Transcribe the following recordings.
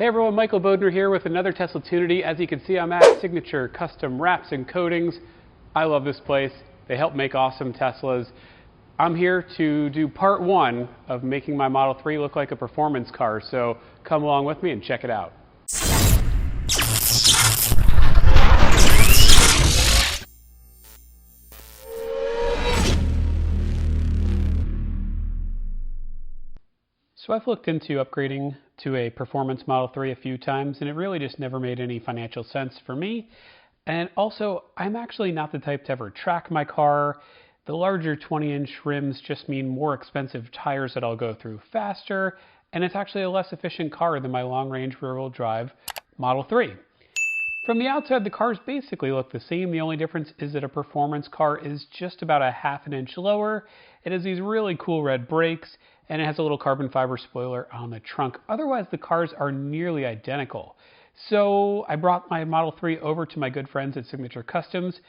Hey everyone, Michael Bodner here with another Tesla Tunity. As you can see, I'm at Signature Custom Wraps and Coatings. I love this place. They help make awesome Teslas. I'm here to do part one of making my Model 3 look like a performance car, so come along with me and check it out. So I've looked into upgrading to a performance Model 3 a few times, and it really just never made any financial sense for me. And also, I'm actually not the type to ever track my car. The larger 20-inch rims just mean more expensive tires that I'll go through faster, and it's actually a less efficient car than my long-range rear-wheel drive Model 3. From the outside, the cars basically look the same. The only difference is that a performance car is just about a half an inch lower. It has these really cool red brakes, and it has a little carbon fiber spoiler on the trunk. Otherwise, the cars are nearly identical. So I brought my Model 3 over to my good friends at Signature Customs,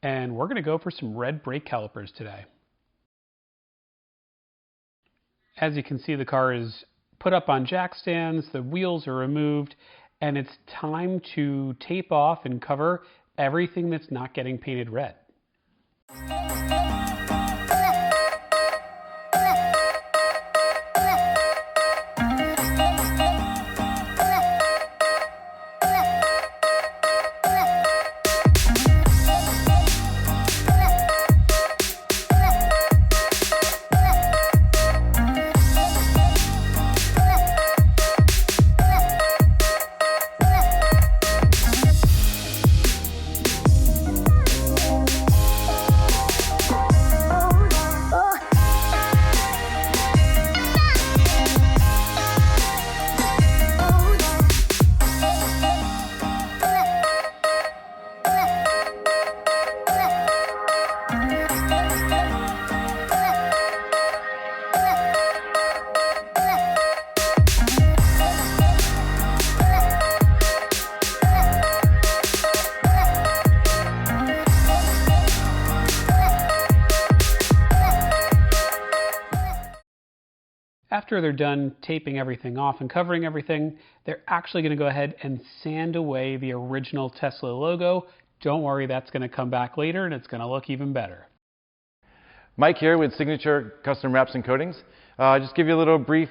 and we're going to go for some red brake calipers today. As you can see, the car is put up on jack stands, the wheels are removed, and it's time to tape off and cover everything that's not getting painted red. After they're done taping everything off and covering everything, they're actually going to go ahead and sand away the original Tesla logo. Don't worry, that's going to come back later and it's going to look even better. Mike here with Signature Custom Wraps and Coatings. Just give you a little brief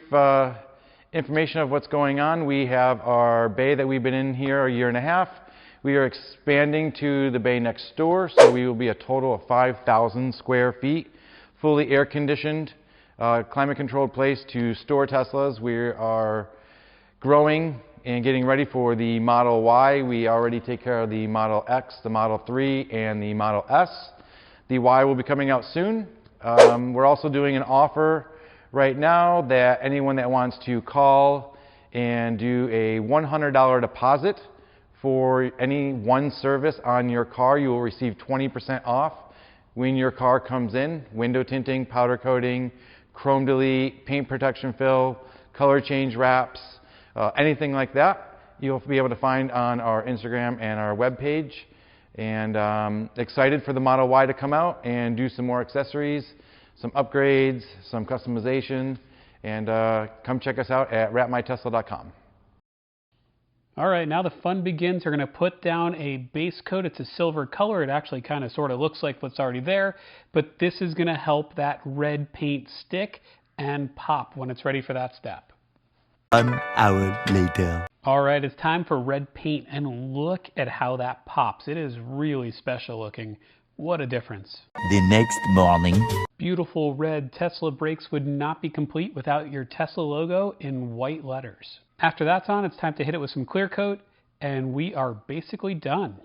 information of what's going on. We have our bay that we've been in here a year and a half. We are expanding to the bay next door, so we will be a total of 5,000 square feet, fully air conditioned. Climate controlled place to store Teslas. We are growing and getting ready for the Model Y. We already take care of the Model X, the Model 3, and the Model S. The Y will be coming out soon. We're also doing an offer right now that anyone that wants to call and do a $100 deposit for any one service on your car, you will receive 20% off when your car comes in. Window tinting, powder coating, chrome delete, paint protection fill, color change wraps, anything like that, you'll be able to find on our Instagram and our webpage. And excited for the Model Y to come out and do some more accessories, some upgrades, some customization, and come check us out at wrapmytesla.com. All right, now the fun begins. We're going to put down a base coat. It's a silver color. It actually kind of sort of looks like what's already there, but this is going to help that red paint stick and pop when it's ready for that step. 1 hour later. All right, it's time for red paint, and look at how that pops. It is really special looking. What a difference. The next morning. Beautiful red Tesla brakes would not be complete without your Tesla logo in white letters. After that's on, it's time to hit it with some clear coat, and we are basically done.